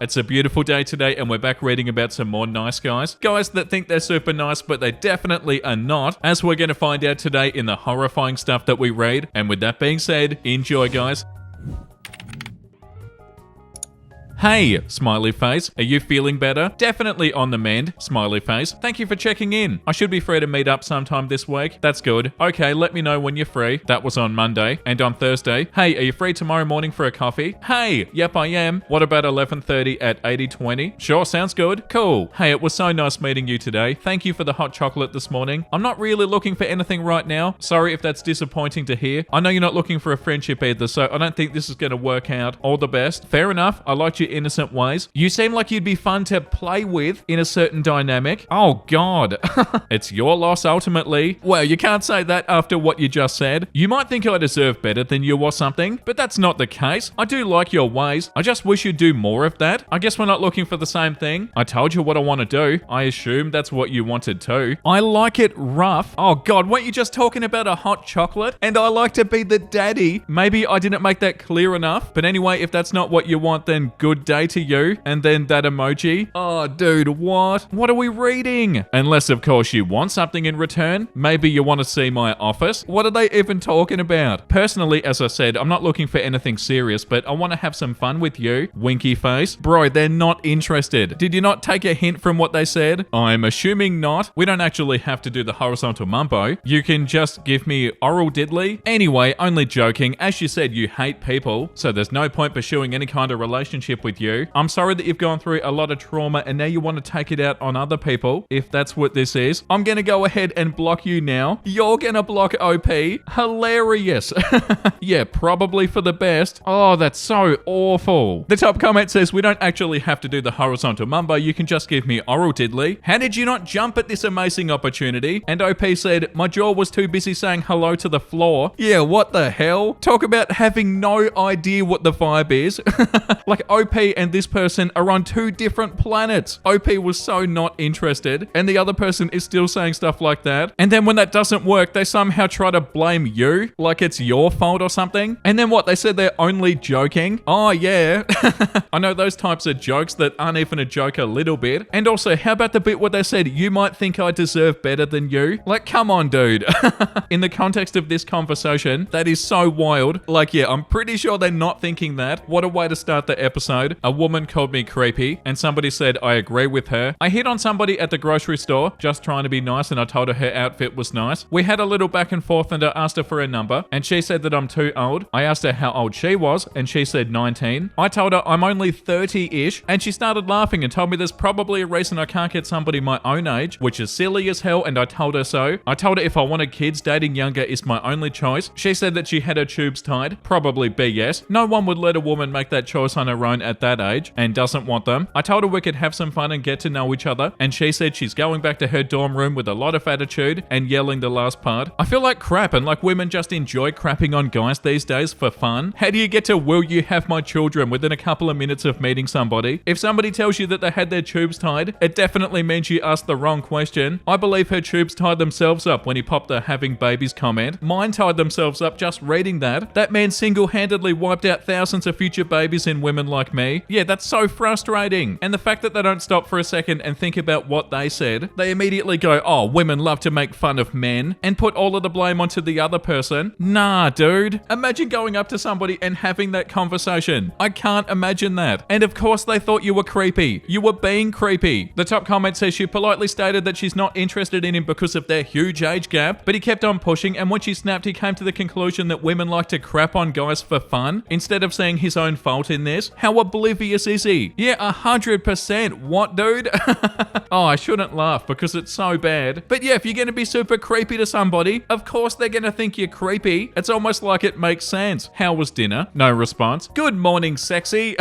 It's a beautiful day today and we're back reading about some more nice guys. Guys that think they're super nice but they definitely are not, as we're going to find out today in the horrifying stuff that we read. And with that being said, enjoy guys. Hey, smiley face, are you feeling better? Definitely on the mend, smiley face. Thank you for checking in. I should be free to meet up sometime this week. That's good. Okay, let me know when you're free. That was on Monday. And on Thursday, hey, are you free tomorrow morning for a coffee? Hey, yep I am. What about 11:30 at 8020? Sure, sounds good. Cool. Hey, it was so nice meeting you today. Thank you for the hot chocolate this morning. I'm not really looking for anything right now. Sorry if that's disappointing to hear. I know you're not looking for a friendship either, so I don't think this is going to work out. All the best. Fair enough. I liked your innocent ways. You seem like you'd be fun to play with in a certain dynamic. Oh god. It's your loss ultimately. Well, you can't say that after what you just said. You might think I deserve better than you or something, but that's not the case. I do like your ways. I just wish you'd do more of that. I guess we're not looking for the same thing. I told you what I want to do. I assume that's what you wanted too. I like it rough. Oh god, weren't you just talking about a hot chocolate? And I like to be the daddy. Maybe I didn't make that clear enough. But anyway, if that's not what you want, then good day to you. And then that emoji. Oh, dude, what? What are we reading? Unless, of course, you want something in return. Maybe you want to see my office. What are they even talking about? Personally, as I said, I'm not looking for anything serious, but I want to have some fun with you. Winky face. Bro, they're not interested. Did you not take a hint from what they said? I'm assuming not. We don't actually have to do the horizontal mumbo. You can just give me oral diddly. Anyway, only joking. As you said, you hate people, so there's no point pursuing any kind of relationship with you. I'm sorry that you've gone through a lot of trauma and now you want to take it out on other people, if that's what this is. I'm gonna go ahead and block you now. You're gonna block OP. Hilarious. Yeah, probably for the best. Oh, that's so awful. The top comment says, we don't actually have to do the horizontal mumbo, you can just give me oral diddly. How did you not jump at this amazing opportunity? And OP said, my jaw was too busy saying hello to the floor. Yeah, what the hell? Talk about having no idea what the vibe is. Like OP and this person are on two different planets. OP was so not interested, and the other person is still saying stuff like that. And then when that doesn't work, they somehow try to blame you, like it's your fault or something. And then what? They said they're only joking. Oh yeah. I know those types of jokes that aren't even a joke a little bit. And also, how about the bit where they said, you might think I deserve better than you? Like, come on, dude. In the context of this conversation, that is so wild. Like, yeah, I'm pretty sure they're not thinking that. What a way to start the episode. A woman called me creepy, and somebody said I agree with her. I hit on somebody at the grocery store, just trying to be nice, and I told her outfit was nice. We had a little back and forth, and I asked her for a number, and she said that I'm too old. I asked her how old she was, and she said 19. I told her I'm only 30-ish, and she started laughing and told me there's probably a reason I can't get somebody my own age, which is silly as hell, and I told her so. I told her if I wanted kids, dating younger is my only choice. She said that she had her tubes tied. Probably BS. No one would let a woman make that choice on her own at that age, and doesn't want them. I told her we could have some fun and get to know each other, and she said she's going back to her dorm room with a lot of attitude and yelling the last part. I feel like crap, and like women just enjoy crapping on guys these days for fun. How do you get to will you have my children within a couple of minutes of meeting somebody? If somebody tells you that they had their tubes tied, it definitely means you asked the wrong question. I believe her tubes tied themselves up when he popped the having babies comment. Mine tied themselves up just reading that. That man single-handedly wiped out thousands of future babies in women like me. Yeah, that's so frustrating. And the fact that they don't stop for a second and think about what they said, they immediately go, oh, women love to make fun of men, and put all of the blame onto the other person. Nah, dude. Imagine going up to somebody and having that conversation. I can't imagine that. And of course they thought you were creepy. You were being creepy. The top comment says she politely stated that she's not interested in him because of their huge age gap, but he kept on pushing, and when she snapped, he came to the conclusion that women like to crap on guys for fun, instead of seeing his own fault in this. How oblivious is he? Yeah, 100%. What, dude? Oh, I shouldn't laugh because it's so bad. But yeah, if you're going to be super creepy to somebody, of course they're going to think you're creepy. It's almost like it makes sense. How was dinner? No response. Good morning, sexy.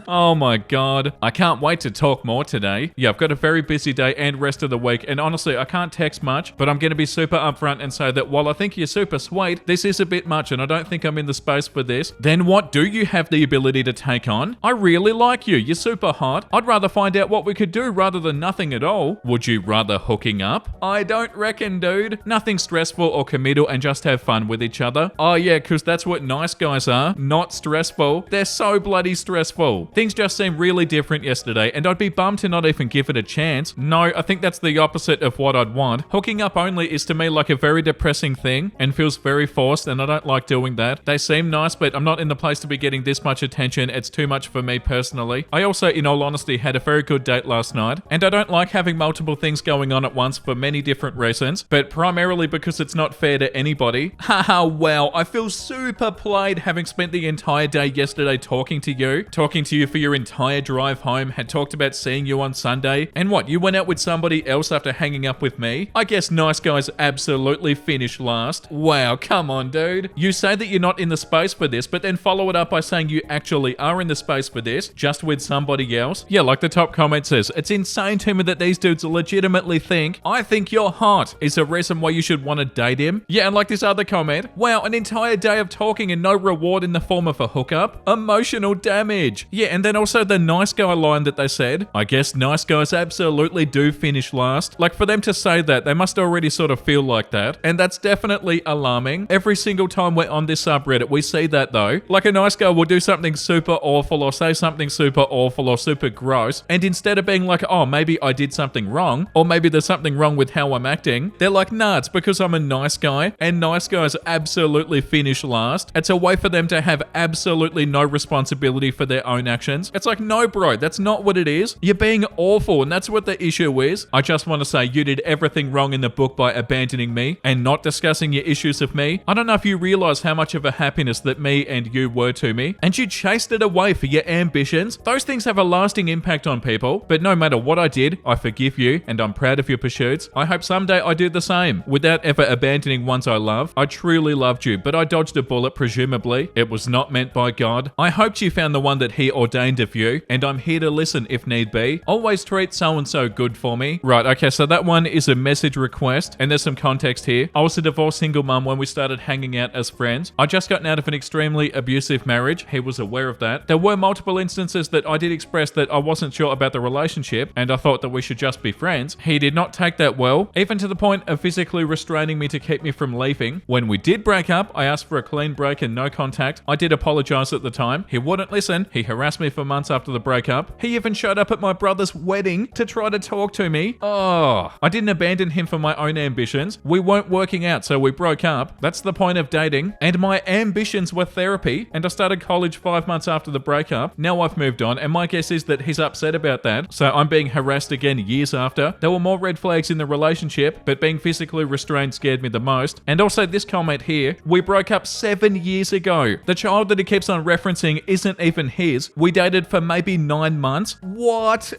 Oh my god. I can't wait to talk more today. Yeah, I've got a very busy day and rest of the week, and honestly, I can't text much, but I'm going to be super upfront and say that while I think you're super sweet, this is a bit much and I don't think I'm in the space for this. Then what do you have the ability to take on? I really like you. You're super hot. I'd rather find out what we could do rather than nothing at all. Would you rather hooking up? I don't reckon, dude. Nothing stressful or committal and just have fun with each other. Oh yeah, because that's what nice guys are. Not stressful. They're so bloody stressful. Things just seem really different yesterday, and I'd be bummed to not even give it a chance. No, I think that's the opposite of what I'd want. Hooking up only is to me like a very depressing thing and feels very forced, and I don't like doing that. They seem nice, but I'm not in the place to be getting this much attention. It's too much for me personally. I also, in all honesty, had a very good date last night, and I don't like having multiple things going on at once for many different reasons, but primarily because it's not fair to anybody. Haha, wow, I feel super played having spent the entire day yesterday talking to you for your entire drive home, had talked about seeing you on Sunday, and what, you went out with somebody else after hanging up with me? I guess nice guys absolutely finished last. Wow, come on, dude. You say that you're not in the space for this, but then follow it up by saying you actually are in the space for this, just with somebody else. Yeah, like the top comment says, it's insane to me that these dudes legitimately think, I think you're hot, is a reason why you should want to date him. Yeah, and like this other comment, wow, an entire day of talking and no reward in the form of a hookup. Emotional damage. Yeah, and then also the nice guy line that they said, I guess nice guys absolutely do finish last. Like, for them to say that, they must already sort of feel like that, and that's definitely alarming. Every single time we're on this subreddit, we see that though. Like, a nice guy will do something super awful or say something super awful or super gross, and instead of being like, oh, maybe I did something wrong, or maybe there's something wrong with how I'm acting, they're like, nah, it's because I'm a nice guy, and nice guys absolutely finish last. It's a way for them to have absolutely no responsibility for their own actions. It's like, no, bro, that's not what it is. You're being awful, and that's what the issue is. I just want to say you did everything wrong in the book by abandoning me and not discussing your issues with me. I don't know if you realize how much of a happiness that me and you were to me, and you chased it away for your ambitions. Those things have a lasting impact on people, but no matter what I did, I forgive you, and I'm proud of your pursuits. I hope someday I do the same, without ever abandoning ones I love. I truly loved you, but I dodged a bullet, presumably. It was not meant by God. I hoped you found the one that he ordained of you, and I'm here to listen if need be. Always treat so-and-so good for me. Right, okay, so that one is a message request, and there's some context here. I was a divorced single mum when we started hanging out as friends. I just gotten out of an extremely abusive marriage. He was aware of that. There were multiple instances that I did express that I wasn't sure about the relationship, and I thought that we should just be friends. He did not take that well, even to the point of physically restraining me to keep me from leaving. When we did break up, I asked for a clean break and no contact. I did apologize at the time. He wouldn't listen. He harassed me for months after the breakup. He even showed up at my brother's wedding to try to talk to me. Oh, I didn't abandon him for my own ambitions. We weren't working out, so we broke up. That's the point of dating. And my ambitions were therapy, and I started college 5 months after the breakup. Now I've moved on, and my guess is that he's upset about that. So I'm being harassed again years after. There were more red flags in the relationship, but being physically restrained scared me the most. And also this comment here, we broke up 7 years ago. The child that he keeps on referencing isn't even his. We dated for maybe 9 months. What?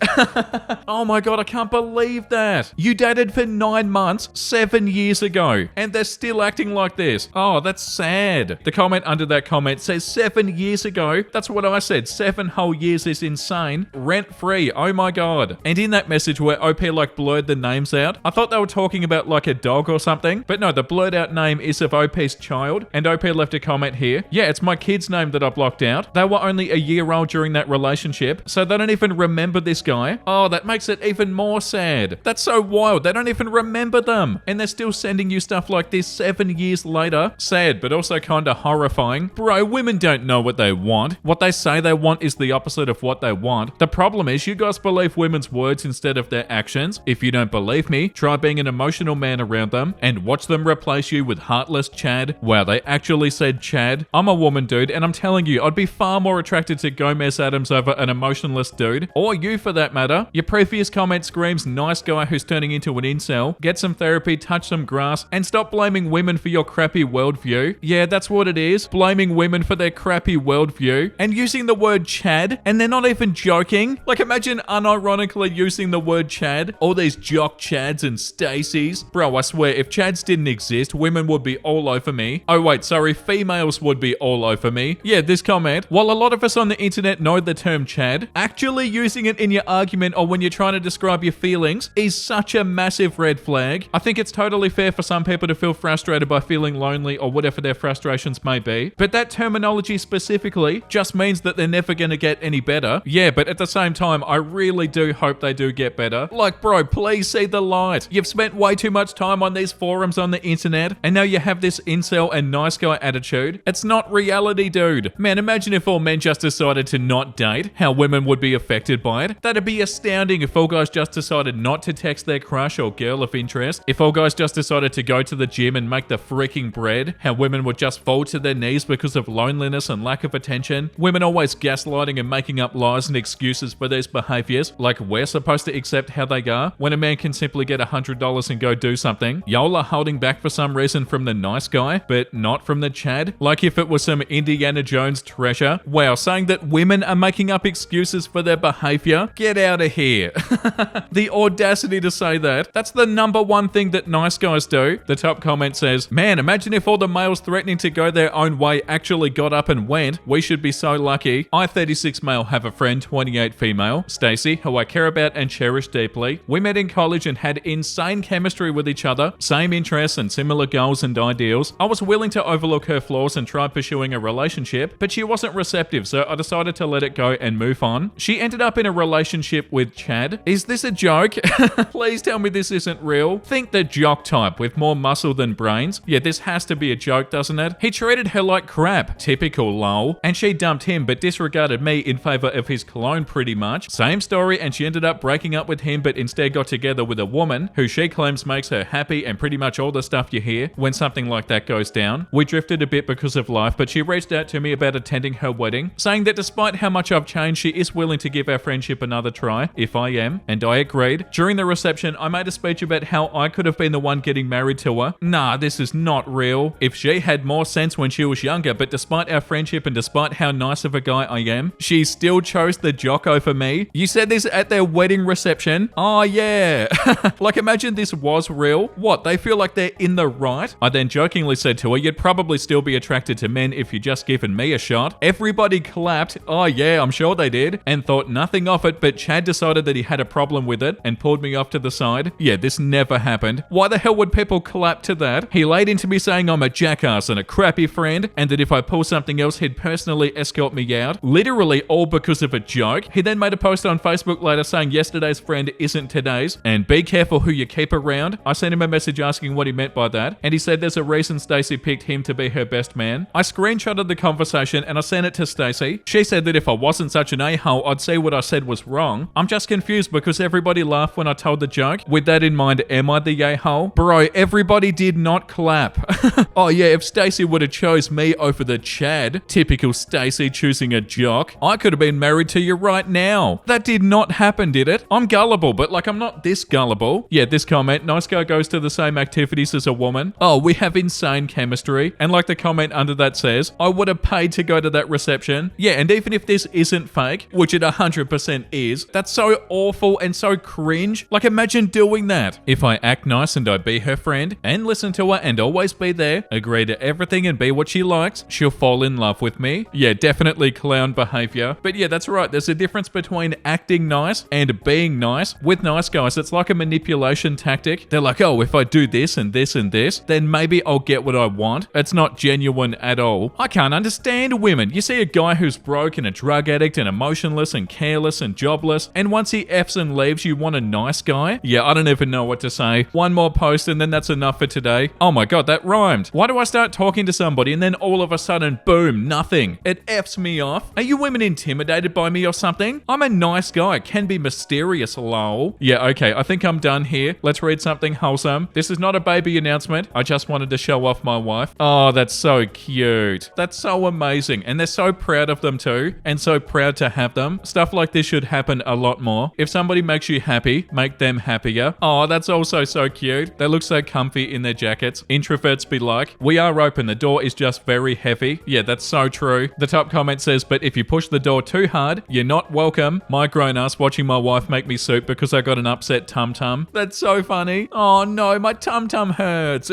Oh my god, I can't believe that. You dated for 9 months 7 years ago, and they're still acting like this. Oh, that's sad. The comment under that comment says 7 years ago. That's what I said. 7 whole years is insane. Rent free. Oh my god. And in that message where OP like blurred the names out, I thought they were talking about like a dog or something, but no, the blurred out name is of OP's child, and OP left a comment here. Yeah, it's my kid's name that I blocked out. They were only a year old during that relationship, so they don't even remember this guy. Oh, that makes it even more sad. That's so wild. They don't even remember them, and they're still sending you stuff like this 7 years later. Sad, but also kinda horrifying. Bro, women don't know what they want. What they say they want is the opposite of what they want. The problem is you guys believe women's words instead of their actions. If you don't believe me, try being an emotional man around them and watch them replace you with heartless Chad. Wow, they actually said Chad. I'm a woman, dude, and I'm telling you, I'd be far more attracted to Gomez Adams over an emotionless dude, or you for that matter. Your previous comment screams nice guy who's turning into an incel. Get some therapy, touch some grass, and stop blaming women for your crappy worldview. Yeah, that's what it is. Blaming women for their crappy worldview and using the word Chad, and they're not even joking. Like, imagine unironically using the word Chad. All these jock Chads and Stacys. Bro, I swear, if Chads didn't exist, women would be all over me. Oh wait, sorry, females would be all over me. Yeah, this comment, while a lot of us on the internet know the term Chad, actually using it in your argument or when you're trying to describe your feelings is such a massive red flag. I think it's totally fair for some people to feel frustrated by feeling lonely or whatever their frustrations may be, but that terminology specifically just means that they're never gonna get any better. Yeah, but at the same time, I really do hope they do get better. Like, bro, please see the light. You've spent way too much time on these forums on the internet, and now you have this incel and nice guy attitude. It's not reality, dude. Man, imagine if all men just decided to not date, how women would be affected by it. That'd be astounding if all guys just decided not to text their crush or girl of interest. If all guys just decided to go to the gym and make the freaking bread, how women would just fall to their knees because of loneliness and lack of attention. Women always gaslighting and making up lies and excuses for these behaviors, like we're supposed to accept how they are, when a man can simply get $100 and go do something. Y'all are holding back for some reason from the nice guy, but not from the Chad. Like if it was some Indiana Jones treasure. Wow, saying that women are making up excuses for their behavior? Get out of here. The audacity to say that. That's the number one thing that nice guys do. The top comment says, man, imagine if all the males threatening to go their own way actually got up and went. We should be so lucky. I, 36 male, have a friend, 28 female, Stacy, who I care about and cherish deeply. We met in college and had insane chemistry with each other, same interests and similar goals and ideals. I was willing to overlook her flaws and try pursuing a relationship, but she wasn't receptive, so I decided to let it go and move on. She ended up in a relationship with Chad. Is this a joke? Please tell me this isn't real. Think the jock type with more muscle than brains. Yeah, this has to be a joke, doesn't it? He treated her like crap. Typical lol. And she dumped him but disregarded me in favor of his cologne pretty much. Same story, and she ended up breaking up with him but instead got together with a woman who she claims makes her happy and pretty much all the stuff you hear when something like that goes down. We drifted a bit because of life, but she reached out to me about attending her wedding, saying that despite how much I've changed, she is willing to give our friendship another try if I am, and I agreed. During the reception, I made a speech about how I could have been the one getting married to her. Nah, this is not real. If she had more sense when she was younger, but despite our friendship and despite how nice of a guy I am, she still chose the jock over me. You said this at their wedding reception? Oh yeah. Like imagine this was real. What, they feel like they're in the right? I then jokingly said to her, you'd probably still be attracted to men if you just given me a shot. Everybody clapped. Oh yeah, I'm sure they did. And thought nothing of it, but Chad decided that he had a problem with it and pulled me off to the side. Yeah, this never happened. Why the hell would people clap to that? He laid into me saying I'm a jackass and a crappy friend, and that if I pull something else, he'd personally escort me out. Literally all because of a joke. He then made a post on Facebook later saying yesterday's friend isn't today's, and be careful who you keep around. I sent him a message asking what he meant by that, and he said there's a reason Stacey picked him to be her best man. I screenshotted the conversation and I sent it to Stacey. She said that if I wasn't such an a-hole, I'd say what I said was wrong. I'm just confused because everybody laughed when I told the joke. With that in mind, am I the a-hole? Bro, everybody did not clap. Oh yeah, if Stacey would have chose me over the Chad, typical Stacey choosing a jock, I could have been married to you right now. That did not happen, did it? I'm gullible, but like I'm not this gullible. Yeah, this comment, nice guy goes to the same activities as a woman. Oh, we have insane chemistry. And like the comment under that says, I would have paid to go to that reception. Yeah, and even if this isn't fake, which it 100% is, that's so awful and so cringe. Like imagine doing that. If I act nice and I be her friend and listen to her and always be there, agree to everything and be what she likes, she'll fall in love with me. Yeah, definitely clown behavior. But yeah, that's right. There's a difference between acting nice and being nice. With nice guys, it's like a manipulation tactic. They're like, oh, if I do this and this and this, then maybe I'll get what I want. It's not genuine at all. I can't understand women. You see a guy who's broke and a drug addict and emotionless and careless and jobless, and once he F's and leaves, you want a nice guy? Yeah, I don't even know what to say. One more post and then that's enough for today. Oh my god, that rhymed. Why do I start talking to somebody and then all of a sudden, boom, nothing? It F's me off. Are you women intimidated by me or something? I'm a nice guy. Can be mysterious, lol. Yeah, okay, I think I'm done here. Let's read something wholesome. This is not a baby announcement. I just wanted to show off my wife. Oh, that's so cute. That's so amazing. And they're so proud of them too, and so proud to have them. Stuff like this should happen a lot more. If somebody makes you happy, make them happier. Oh, that's also so cute. They look so comfy in their jackets. Introverts be like, we are open. The door is just very heavy. Yeah, that's so true. The top comment says, but if you push the door too hard, you're not welcome. My grown ass watching my wife make me soup because I got an upset tum-tum. That's so funny. Oh no, my tum-tum hurts.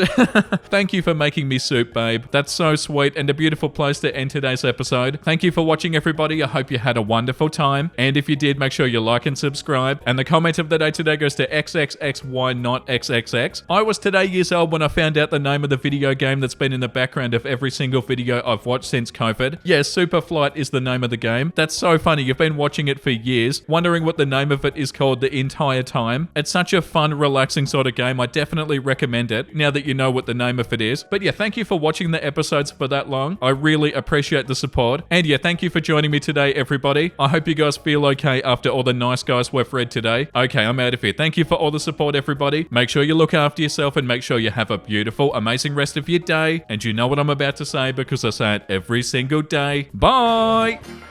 Thank you for making me soup, babe. That's so sweet and a beautiful place to end today's episode. Thank you for watching, everybody. I hope you had a wonderful time. And if you did, make sure you like and subscribe. And the comment of the day today goes to XXXY not XXX. I was today years old when I found out the name of the video game that's been in the background of every single video I've watched since COVID. Yeah, Super Flight is is the name of the game. That's so funny. You've been watching it for years, wondering what the name of it is called the entire time. It's such a fun, relaxing sort of game. I definitely recommend it now that you know what the name of it is. But yeah, thank you for watching the episodes for that long. I really appreciate the support. And yeah, thank you for joining me today, everybody. I hope you guys feel okay after all the nice guys we've read today. Okay, I'm out of here. Thank you for all the support, everybody. Make sure you look after yourself and make sure you have a beautiful, amazing rest of your day. And you know what I'm about to say because I say it every single day. Bye!